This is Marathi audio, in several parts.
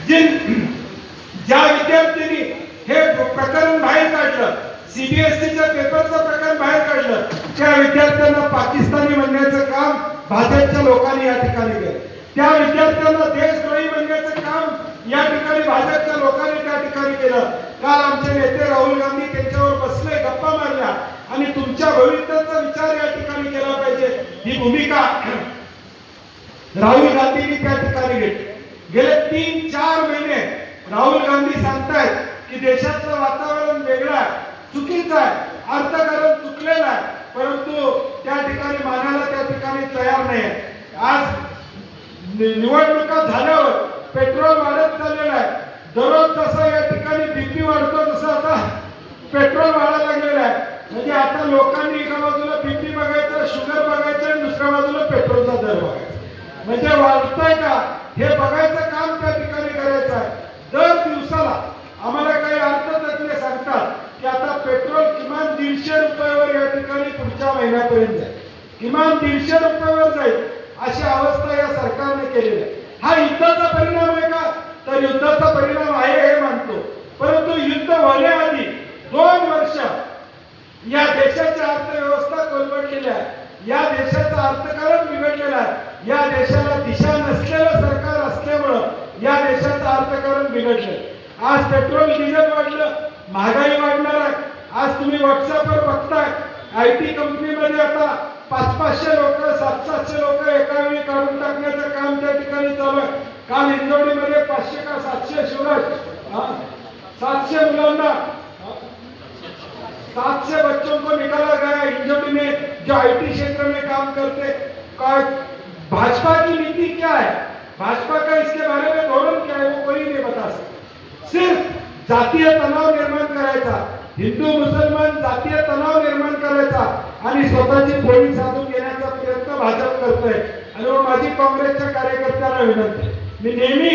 ज्या विद्यार्थ्यांनी हे प्रकरण बाहेर काढलं, सीबीएसईच्या पेपरचं प्रकरण बाहेर काढलं, त्या विद्यार्थ्यांना पाकिस्तानी म्हणण्याचं काम भाजपच्या लोकांनी या ठिकाणी केलं. त्या विद्यार्थ्यांना देशद्रोही म्हणण्याचं काम या ठिकाणी भाजपच्या लोकांनी त्या ठिकाणी केलं. काल आमचे नेते राहुल गांधी त्यांच्यावर बसले, गप्पा मारल्या आणि तुमच्या भविष्याचा विचार या ठिकाणी केला पाहिजे ही भूमिका राहुल गांधींनी त्या ठिकाणी घेतली. गेले 3-4 महिने राहुल गांधी सांगतायत की देशाचं वातावरण वेगळं आहे, चुकीचं आहे, अर्थकारण चुकलेलं आहे, परंतु त्या ठिकाणी मानायला त्या ठिकाणी तयार नाही. आज निवडणुका झाल्यावर पेट्रोल वाढत चाललेलं आहे. दररोज जसं या ठिकाणी बीपी वाढतो तसं आता पेट्रोल वाढायला लागलेलं आहे. म्हणजे आता लोकांनी एका बाजूला बीपी बघायचं, शुगर बघायचं आणि दुसऱ्या बाजूला पेट्रोलचा दर बघायचा. म्हणजे वाढतंय का हे बघायचं काम त्या ठिकाणी करायचं आहे. दर दिवसाला आम्हाला काही अर्थतज्ञ सांगतात की आता पेट्रोल किमान 150 रुपयावर या ठिकाणी पुढच्या महिन्यापर्यंत जाईल, किमान 150 रुपयावर जाईल अशी अवस्था या सरकारने केलेली आहे. हा युद्धाचा परिणाम आहे का? तर युद्धाचा परिणाम आहे हे मानतो, परंतु युद्ध होण्याआधी 2 वर्ष या देशाची अर्थव्यवस्था कोलमडलेली आहे, या देशाचं अर्थकारण बिघडलेलं आहे, या देशाला दिशा नसलेलं सरकार असल्यामुळं या देशाचं अर्थकारण बिघडलं. आज पेट्रोल डिझेल वाढलं, महागाई वाढणार आहे. आज तुम्ही व्हॉट्सअपवर बघताय IT कंपनीमध्ये आता 500-500 लोक, 700-700 लोक एका वेळी काढून टाकण्याचं काम त्या ठिकाणी चालू आहे. काल इंदोरीमध्ये 500 का 700 शिवराज 700 मुलांना 700 बच्चों को निकाला गया इंदौरी में, जो IT क्षेत्र में काम करते. भाजपा की नीति क्या है, भाजपा का इसके बारे में धोरण क्या है, वो कोई नहीं बता सकता. सिर्फ जातीय तणाव निर्माण करायचा, हिंदू मुसलमान जातीय तणाव निर्माण करायचा आणि स्वतःची पोळी साधून घेण्याचा प्रयत्न भाजप करतोय. आणि माझी काँग्रेसच्या कार्यकर्त्यांना विनंती, मी नेहमी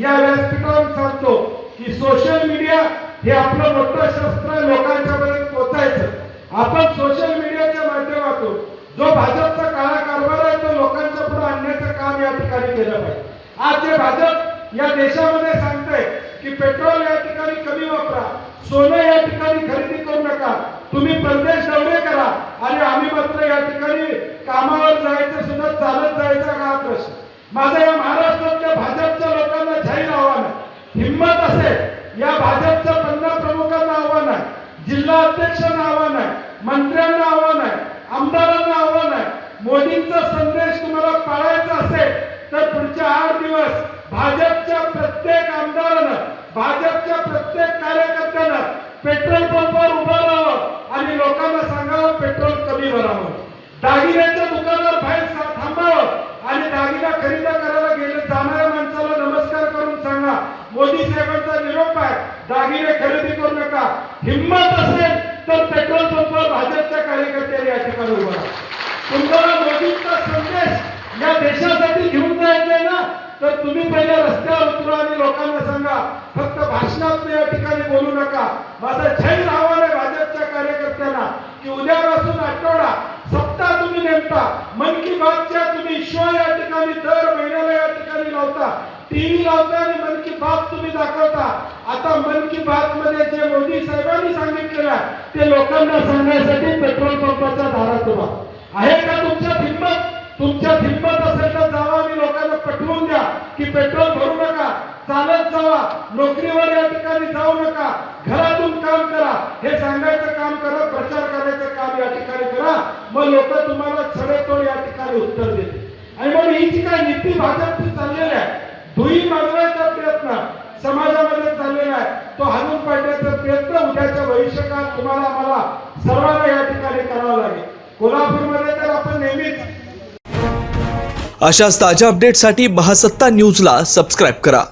या व्यासपीठावर सांगतो की सोशल मीडिया हे आपलं मोठं शस्त्र लोकांच्या पर्यंत पोहोचायचं. आपण सोशल मीडियाच्या माध्यमातून जो भाजपचा काळा कारभार आहे तो लोकांच्या पुढे आणण्याचं काम या ठिकाणी केलं पाहिजे. आज जे भाजप या देशामध्ये सांगतंय की पेट्रोल या ठिकाणी कमी वापरा, सोनं या ठिकाणी खरेदी करू नका, तुम्ही परदेश दौरे करा आणि आम्ही मात्र या ठिकाणी कामावर जायचं सुद्धा चालत जायचा का प्रश्न. माझा या महाराष्ट्रातल्या भाजपच्या लोकांना जाहीर आव्हान आहे, हिम्मत असेल या भाजपच्या 15 प्रमुखांना आव्हान आहे, जिल्हा अध्यक्षांना आव्हान आहे, मंत्र्यांना आव्हान आहे, आमदारांना आव्हान आहे. मोदींचा संदेश तुम्हाला पाळायचा असेल तर पुढचे 8 दिवस भाजपच्या प्रत्येक आमदारानं, भाजपच्या प्रत्येक कार्यकर्त्यानं पेट्रोल पंपावर उभं राहावं आणि लोकांना सांगावं पेट्रोल कमी भरावं. दागिन्याच्या दुकानावर बाहेर थांबावं आणि दागिना खरेदी करायला जाणाऱ्या माणसाला नमस्कार करून सांगा मोदी साहेबांचा निरोप आहे, दागिने खरेदी करू नका. हिम्मत असेल तर पेट्रोल पंपावर भाजपच्या कार्यकर्त्यांनी या ठिकाणी उभा राहा. तुम्हाला मोदींचा संदेश या देशासाठी घेऊन जायचा आहे ना, तर तुम्ही पहिले रस्त्यावर उतरा आणि लोकांना सांगा, फक्त भाषणात या ठिकाणी बोलू नका. माझं जाहीर आव्हान आहे भाजपच्या कार्यकर्त्यांना की उद्यापासून आठवडा सप्ताह तुम्ही नेमता, मन की बातच्या तुम्ही शो या ठिकाणी दर महिन्याला या ठिकाणी लावता, टीव्ही लावता आणि मन की बात तुम्ही दाखवता. आता मन की बात मध्ये जे मोदी साहेबांनी सांगितलेलं आहे ते लोकांना सांगण्यासाठी पेट्रोल पंपाच्या दारात उभा आहे का तुमच्यात हिंमत? तुमच्यात हिंमत असेल तर जावा आणि लोकांना पटवून द्या की पेट्रोल भरू नका, चालत जावा, नोकरीवर या ठिकाणी जाऊ नका, घरातून काम करा, हे सांगायचं काम करा, प्रचार करायचं काम या ठिकाणी करा. मग लोक तुम्हाला सडेतोड या ठिकाणी उत्तर देतील. आणि मग ही जी काही नीती भाजपची चाललेली आहे, धुई मागवायचा प्रयत्न समाजामध्ये चाललेला आहे, तो हाणून पाडण्याचा प्रयत्न उद्याच्या भविष्यकाळात तुम्हाला मला सर्वांना या ठिकाणी करावा लागेल. कोल्हापूरमध्ये तर आपण नेहमीच अशाच ताज्या अपडेटसाठी महासत्ता न्यूजला सबस्क्राईब करा.